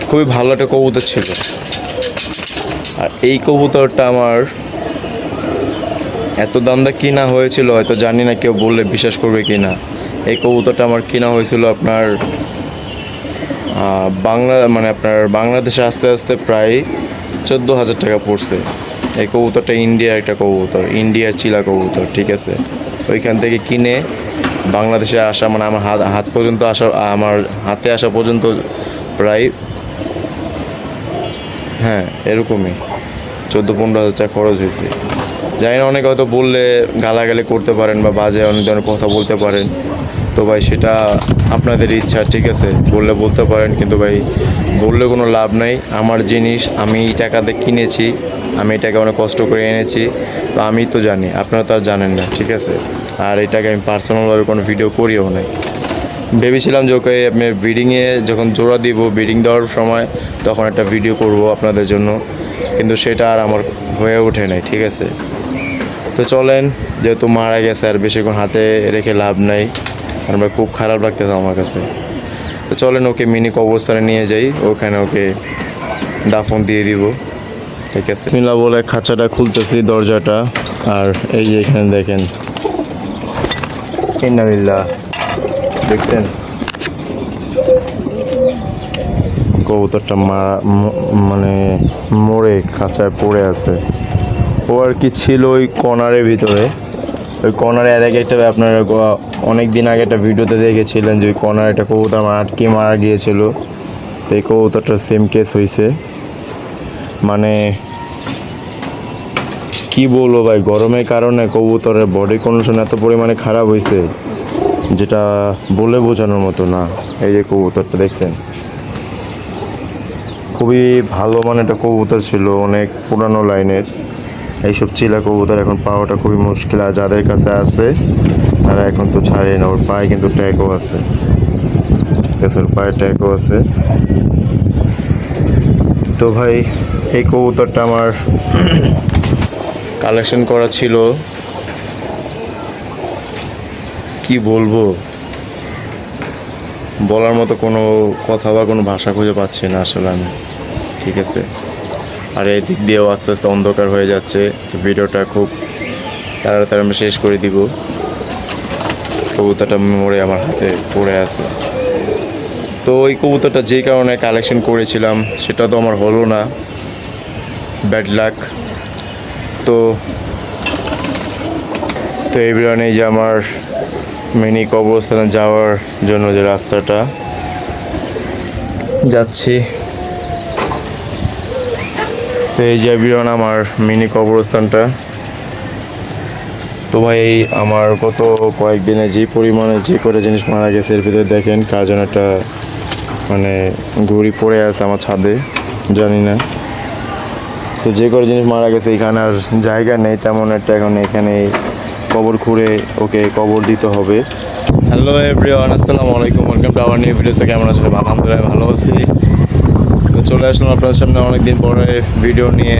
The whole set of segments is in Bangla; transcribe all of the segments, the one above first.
খুবই ভালো একটা কবুতর ছিল। আর এই কবুতরটা আমার এত দাম দা কিনা হয়েছিল হয়তো জানি না, কেউ বললে বিশ্বাস করবে কি না। এই কবুতরটা আমার কিনা হয়েছিল আপনার আপনার বাংলাদেশে আস্তে আস্তে প্রায় 14,000 টাকা পড়ছে। এই কবুতরটা ইন্ডিয়ার একটা কবুতর, ইন্ডিয়ার চিলা কবুতর, ঠিক আছে। ওইখান থেকে কিনে বাংলাদেশে আসা মানে আমার হাত পর্যন্ত আসা, আমার হাতে আসা পর্যন্ত প্রায় এরকমই 14-15,000 টাকা খরচ হয়েছে। জানি না, অনেকে হয়তো বললে গালাগালি করতে পারেন বা বাজে অনেক ধরনের কথা বলতে পারেন, তো ভাই সেটা আপনাদের ইচ্ছা, ঠিক আছে, বললে বলতে পারেন, কিন্তু ভাই বললে কোনো লাভ নাই। আমার জিনিস আমি এই টাকাতে কিনেছি, আমি এই টাকা অনেক কষ্ট করে এনেছি, তো আমি তো জানি, আপনারা তো আর জানেন না, ঠিক আছে। আর এই টাকা আমি পার্সোনালভাবে কোনো ভিডিও করিও নাই। ভেবেছিলাম যে ওকে আপনি ব্রিডিংয়ে যখন জোড়া দিব, ব্রিডিং দেওয়ার সময় তখন একটা ভিডিও করব আপনাদের জন্য, কিন্তু সেটা আর আমার হয়ে ওঠে নাই, ঠিক আছে। তো চলেন, যেহেতু মারা গেছে আর বেশিক্ষণ হাতে রেখে লাভ নাই, আমরা খুব খারাপ লাগতেছে আমার কাছে। তো চলেন ওকে মিনি কবরস্থানে নিয়ে যাই, ওখানে ওকে দাফন দিয়ে দিব, ঠিক আছে। বিসমিল্লাহ বলে খাঁচাটা খুলতেছি, দরজাটা। আর এই যে এখানে দেখেন, ইন্নালিল্লাহ, দেখছেন কবুতরটা মানে মরে খাঁচায় পড়ে আছে। ও আর কি ছিল ওই কর্নারের ভিতরে, ওই কর্নারে এর আগে একটা আপনারা অনেক দিন আগে একটা ভিডিওতে দেখেছিলেন যে ওই কর্নারে একটা কবুতর আটকে মারা গিয়েছিল। এই কবুতরটা সেম কেস হয়েছে। মানে কি বলবো ভাই, গরমের কারণে কবুতরের বডি কন্ডিশন এত পরিমাণে খারাপ হয়েছে যেটা বলে বোঝানোর মতো না। এই যে কবুতরটা দেখছেন, খুবই ভালো মানে একটা কবুতর ছিল, অনেক পুরানো লাইনের। এইসব চিলা কবুতর এখন পাওয়াটা খুবই মুশকিল, আর যাদের কাছে আছে তারা এখন তো ছাড়ে না। ওর পায়ে কিন্তু ট্যাগও আছে, ঠিক আছে, ওর পায়ে ট্যাগও আছে। তো ভাই এই কবুতরটা আমার কালেকশন করা ছিল, কি বলবো, বলার মতো কোনো কথা বা কোনো ভাষা খুঁজে পাচ্ছি না আসলে আমি, ঠিক আছে। আর এই দিক দিয়েও আস্তে আস্তে অন্ধকার হয়ে যাচ্ছে, তো ভিডিওটা খুব তাড়াতাড়ি আমি শেষ করে দিব। কবুতরটা মরে আমার হাতে পড়ে আছে। তো ওই কবুতরটা যেই কারণে কালেকশন করেছিলাম সেটা তো আমার হলো না, ব্যাড লাক। তো এই বিরানে যে আমার মিনি কবরস্থানে যাওয়ার জন্য যে রাস্তাটা যাচ্ছি, তো এই যে বিরান আমার মিনি কবরস্থানটা। তো ভাই আমার গত কয়েকদিনে যে পরিমাণে যে কটা জিনিস মারা গেছে এর ভিতরে দেখেন কার যেন একটা মানে ঘুড়ি পড়ে আছে আমার ছাদে, জানি না। তো যে কটা জিনিস মারা গেছে এখানে আর জায়গা নেই তেমন একটা, এখন এখানে কবর খুঁড়ে ওকে কবর দিতে হবে। হ্যালো এভরিওয়ান, আসসালামু আলাইকুম, ওয়েলকাম টু আওয়ার নিউ ভিডিওতে। কেমন আছেন? আলহামদুলিল্লাহ ভালো আছি। তো চলে আসলাম আপনাদের সামনে অনেকদিন পরে ভিডিও নিয়ে,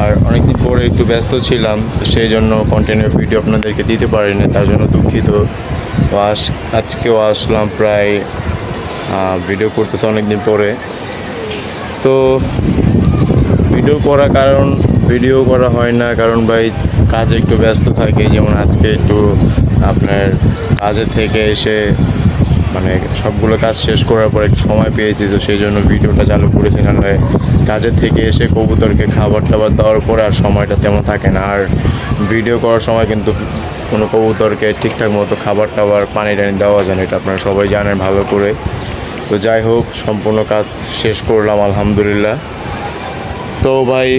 আর অনেকদিন পরে একটু ব্যস্ত ছিলাম, তো সেই জন্য কন্টিনিউ ভিডিও আপনাদেরকে দিতে পারিনি, তার জন্য দুঃখিত। তো আজকেও আসলাম, প্রায় ভিডিও করতেছে অনেকদিন পরে। তো ভিডিও করা হয় না কারণ ভাই কাজে একটু ব্যস্ত থাকে, যেমন আজকে একটু আপনার কাজে থেকে এসে মানে সবগুলো কাজ শেষ করার পর একটু সময় পেয়েছি, তো সেই জন্য ভিডিওটা চালু করেছি। নাহলে কাজের থেকে এসে কবুতরকে খাবার টাবার দেওয়ার পরে আর সময়টা তেমন থাকে না। আর ভিডিও করার সময় কিন্তু কোনো কবুতরকে ঠিকঠাক মতো খাবার টাবার পানি টানি দেওয়া যায় না, এটা আপনারা সবাই জানেন ভালো করে। তো যাই হোক, সম্পূর্ণ কাজ শেষ করলাম আলহামদুলিল্লাহ। তো ভাই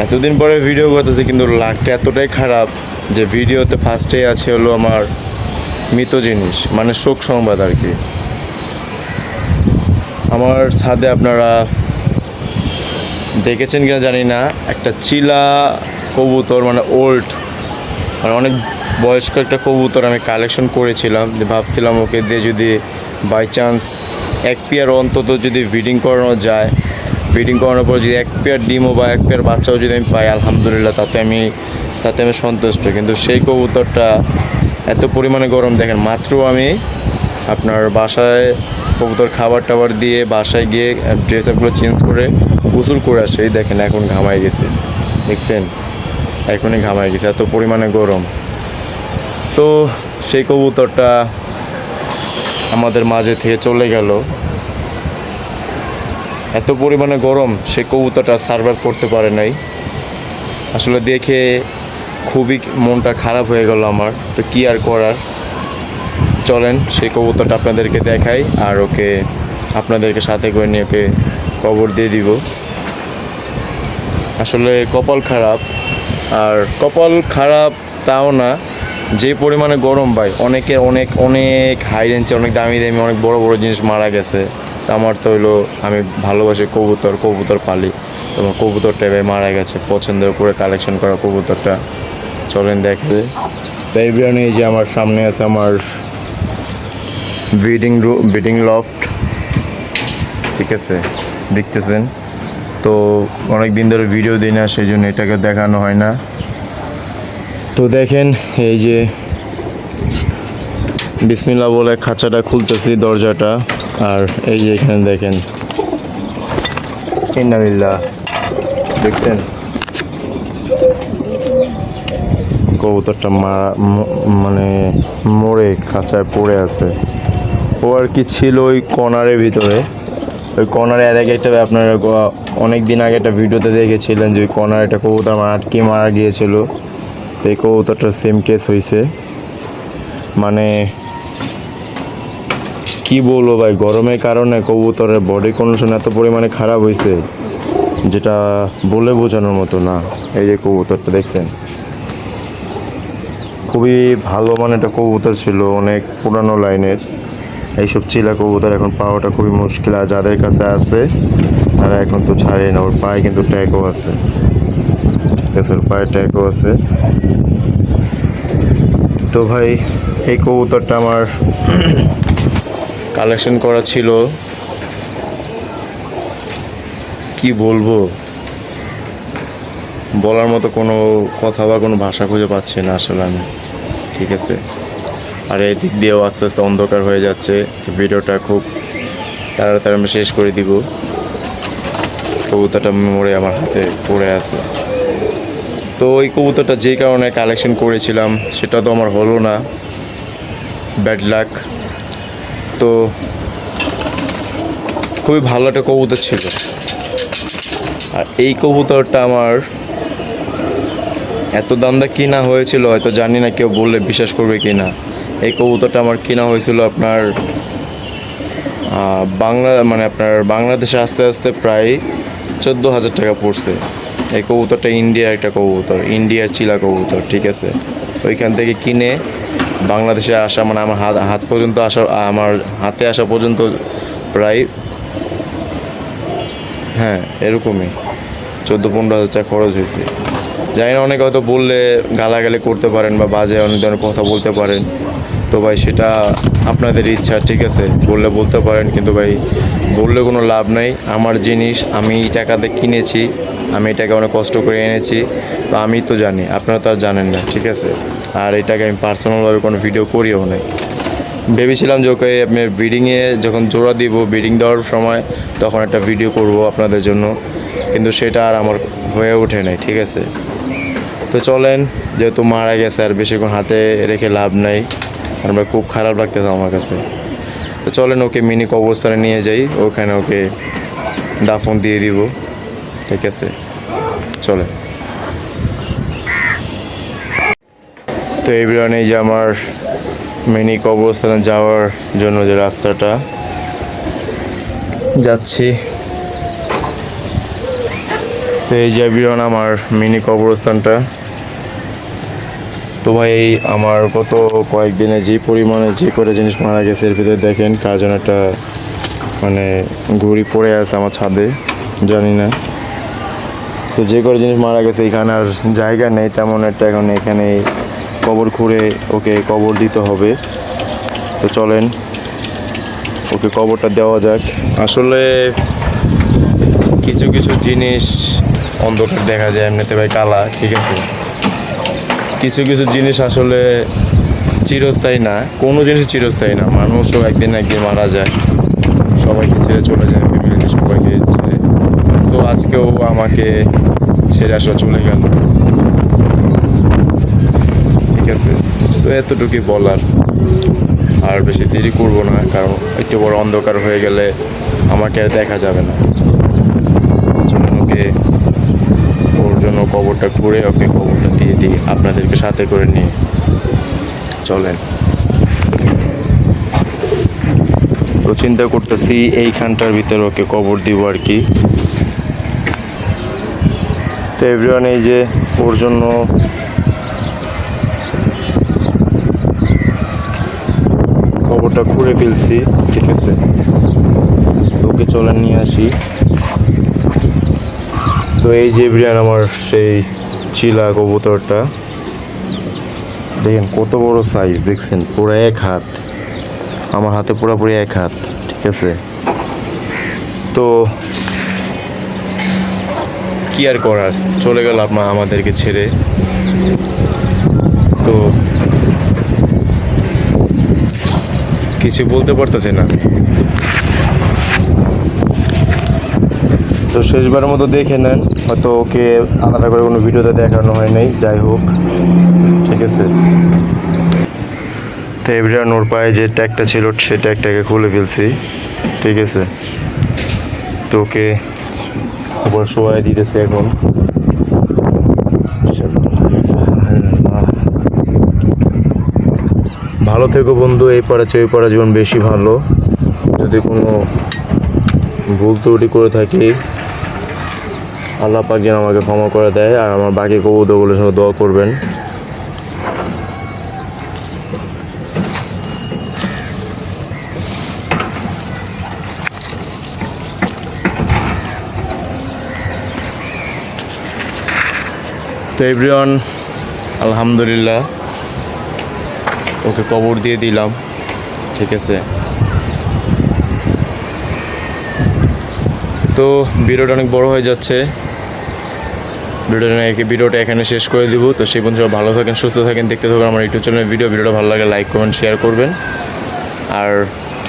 এতদিন পরে ভিডিও করতেছি, কিন্তু লাগটা এতটাই খারাপ যে ভিডিওতে ফার্স্টেই আছে হলো আমার মৃত জিনিস, মানে শোক সংবাদ আর কি। আমার ছাদে আপনারা দেখেছেন কিনা জানি না, একটা চিলা কবুতর মানে ওল্ড, মানে অনেক বয়স্ক একটা কবুতর আমি কালেকশন করেছিলাম, যে ভাবছিলাম ওকে দিয়ে যদি বাই চান্স এক পেয়ার অন্তত যদি ব্রিডিং করানো যায়, ব্রিডিং করানোর পর যদি এক পেয়ার ডিমও বা এক পেয়ার বাচ্চাও যদি আমি পাই আলহামদুলিল্লাহ, তাতে আমি সন্তুষ্ট। কিন্তু সেই কবুতরটা এত পরিমাণে গরম, দেখেন মাত্র আমি আপনার বাসায় কবুতর খাবার টাবার দিয়ে বাসায় গিয়ে ড্রেস আপগুলো চেঞ্জ করে গোসল করে আসে। এই দেখেন এখন ঘামায় গেছে, দেখছেন এখনই ঘামায় গেছে, এত পরিমাণে গরম। তো সেই কবুতরটা আমাদের মাঝে থেকে চলে গেল। এত পরিমাণে গরম সেই কবুতরটা সার্ভাইভ করতে পারে নাই। আসলে দেখে খুবই মনটা খারাপ হয়ে গেল আমার। তো কি আর করার, চলেন সেই কবুতরটা আপনাদেরকে দেখাই আর ওকে আপনাদেরকে সাথে করে নিয়ে ওকে কবর দিয়ে দিব। আসলে কপাল খারাপ, আর কপাল খারাপ তাও না, যে পরিমাণে গরম ভাই, অনেকের অনেক অনেক হাই রেঞ্জে অনেক দামি দামি অনেক বড় বড় জিনিস মারা গেছে। তো আমার তো হইলো আমি ভালোবাসি কবুতর পালি, তো আমার কবুতরটা ভাই মারা গেছে, পছন্দের করে কালেকশন করা কবুতরটা। চলেন দেখে। তাই বিরিয়ানি যে আমার সামনে আছে আমার ব্রিডিং লফট, ঠিক আছে দেখতেছেন। তো অনেক দিন ধরে ভিডিও দিই না, সেই জন্য এটাকে দেখানো হয় না। তো দেখেন এই যে বিসমিল্লাহ বলে খাঁচাটা খুলতেছি, দরজাটা। আর এই যে এখানে দেখেন ইন্নালিল্লাহ, দেখছেন কবুতরটা মানে মরে খাঁচায় পড়ে আছে। ও আর কি ছিল ওই কর্নারের ভিতরে, ওই কর্নারে এর আগে একটা আপনারা অনেক দিন আগে একটা ভিডিওতে দেখেছিলেন যে ওই কর্নারে একটা কবুতর আটকে মারা গিয়েছিল। এই কবুতরটা সেম কেস হয়েছে। মানে কি বলবো ভাই, গরমের কারণে কবুতরের বডি কন্ডিশন এত পরিমাণে খারাপ হয়েছে যেটা বলে বোঝানোর মতো না। এই যে কবুতরটা দেখছেন, খুবই ভালো মানে একটা কবুতর ছিল, অনেক পুরানো লাইনের। এইসব চিলা কবুতর এখন পাওয়াটা খুবই মুশকিল, আর যাদের কাছে আছে তারা এখন তো ছাড়ে না। ওর পায়ে কিন্তু ট্যাগও আছে, ঠিক আছে, ওর পায়ে ট্যাগও আছে। তো ভাই এই কবুতরটা আমার কালেকশন করা ছিল, কি বলবো, বলার মতো কোনো কথা বা কোনো ভাষা খুঁজে পাচ্ছি না আসলে আমি, ঠিক আছে। আর এই দিক দিয়েও আস্তে আস্তে অন্ধকার হয়ে যাচ্ছে, ভিডিওটা খুব তাড়াতাড়ি আমি শেষ করে দিব। কবুতরটা মরে আমার হাতে পড়ে আছে। তো ওই কবুতরটা যেই কারণে কালেকশন করেছিলাম সেটা তো আমার হলো না, ব্যাড লাক। তো খুবই ভালো একটা কবুতর ছিল, আর এই কবুতরটা আমার এত দাম দা কিনা হয়েছিল হয়তো জানি না, কেউ বললে বিশ্বাস করবে কি না। এই কবুতরটা আমার কিনা হয়েছিল আপনার আপনার বাংলাদেশে আস্তে আস্তে প্রায় 14,000 টাকা পড়ছে। এই কবুতরটা ইন্ডিয়ার একটা কবুতর, ইন্ডিয়ার চিলা কবুতর, ঠিক আছে। ওইখান থেকে কিনে বাংলাদেশে আসা মানে আমার হাত পর্যন্ত আসা, আমার হাতে আসা পর্যন্ত প্রায় হ্যাঁ এরকমই 14-15,000 টাকা খরচ হয়েছে। জানি না, অনেকে হয়তো বললে গালাগালি করতে পারেন বা বাজে অনেক ধরনের কথা বলতে পারেন। তো ভাই সেটা আপনাদের ইচ্ছা, ঠিক আছে, বললে বলতে পারেন, কিন্তু ভাই বললে কোনো লাভ নাই। আমার জিনিস আমি টাকাতে কিনেছি, আমি এটাকে অনেক কষ্ট করে এনেছি, তো আমি তো জানি, আপনারা তো আর জানেন না, ঠিক আছে। আর এটাকে আমি পার্সোনালভাবে কোনো ভিডিও করিও নাই। ভেবেছিলাম যে ওকে আপনি ব্রিডিংয়ে যখন জোড়া দিব, ব্রিডিং দেওয়ার সময় তখন একটা ভিডিও করব আপনাদের জন্য, কিন্তু সেটা আর আমার হয়ে ওঠে নাই, ঠিক আছে। তো চলেন, যেহেতু মারা গেছে আর বেশিক্ষণ হাতে রেখে লাভ নাই, আর ভাই খুব খারাপ লাগতেছে আমার কাছে। তো চলেন ওকে মিনি কবরস্থানে নিয়ে যাই, ওখানে ওকে দাফন দিয়ে দিব, ঠিক আছে, চলেন। তো এই বিরানে যে আমার মিনি কবরস্থানে যাওয়ার জন্য যে রাস্তাটা যাচ্ছি, তো এই যে বিরান আমার মিনি কবরস্থানটা। তো ভাই আমার গত কয়েকদিনে যে পরিমাণে যে কটা জিনিস মারা গেছে এর ভিতরে দেখেন কার জন্য একটা মানে ঘুড়ি পড়ে আছে আমার ছাদে, জানি না। তো যে কটা জিনিস মারা গেছে এখানে আর জায়গা নেই তেমন একটা, এখন এখানে কবর খুঁড়ে ওকে কবর দিতে হবে। তো চলেন ওকে কবরটা দেওয়া যাক। আসলে কিছু কিছু জিনিস অন্ধকার দেখা যায়, এমনিতে ভাই কালা, ঠিক আছে। কিছু কিছু জিনিস আসলে চিরস্থায়ী না, কোনো জিনিস চিরস্থায়ী না, মানুষও একদিন একদিন মারা যায়। সবাইকে ছেড়ে চলে যায়, ফ্যামিলিতে সবাইকে ছেড়ে। তো আজকেও আমাকে ছেড়ে আসলে চলে গেল। ঠিক আছে, তো এতটুকুই বলার, আর বেশি দেরি করবো না, কারণ একটু বড় অন্ধকার হয়ে গেলে আমাকে আর দেখা যাবে না। চলুন ওর জন্য কবরটা করে ওকে কবরটা দিয়ে দিই, আপনাদেরকে সাথে করে নিয়ে চলেন। তো চিন্তা করতেছি এইখানটার ভিতরে ওকে কবর দিব আর কি। তো এভরিওয়ান, এই যে ওর জন্য কবরটা খুঁড়ে ফেলছি। ঠিক আছে, তো ওকে চলেন নিয়ে আসি। তো এই যে এভরিওয়ান, আমার সেই চিলা কবুতরটা দেখেন কত বড় সাইজ, দেখছেন? পুরো 1 হাত, আমার হাতে পুরোপুরি 1 হাত। ঠিক আছে, তো কি আর করার, চলে গেল আমাদেরকে ছেড়ে। তো কিছু বলতে পারতেছে না। তো শেষবারের মতো দেখে নেন, হয়তো ওকে আলাদা করে কোনো ভিডিওতে দেখানো হয় নাই, যাই হোক। ঠিক আছে, তো এভরিওয়ান, ওর পায়ে যে ট্যাগটা ছিল সে ট্যাগটাকে খুলে ফেলছি। ঠিক আছে, তো ওকে উপর শোয়াই দিতেছে এখন। ভালো থেকো বন্ধু, এই পাড়া চেয়ে ওই পাড়া জীবন বেশি ভালো। যদি কোনো ভুল ত্রুটি করে থাকি, আল্লাহ পাক যেন আমাকে ক্ষমা করে দেয়, আর আমার বাকি কবুতরগুলোর সঙ্গে দোয়া করবেন। তো এভরিওয়ান, আলহামদুলিল্লাহ ওকে কবর দিয়ে দিলাম। ঠিক আছে, তো ভিডিওটা অনেক বড় হয়ে যাচ্ছে, ভিডিওটা এখানে শেষ করে দিব। তো সেই বন্ধুরা ভালো থাকেন, সুস্থ থাকেন, দেখতে থাকুন আমার ইউটিউব চ্যানেলের ভিডিওটা ভালো লাগে লাইক কমেন্ট শেয়ার করবেন, আর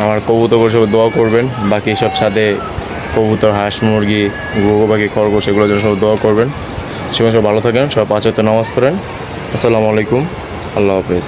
আমার কবুতর সব দোয়া করবেন। বাকি সব ছাদে কবুতর, হাঁস, মুরগি, ঘুঘু পাখি, খরগোশ, এগুলোর জন্য সব দোয়া করবেন। সে সব ভালো থাকেন, সব 5 ওয়াক্ত নামাজ পড়েন। আসসালামু আলাইকুম, আল্লাহ হাফেজ।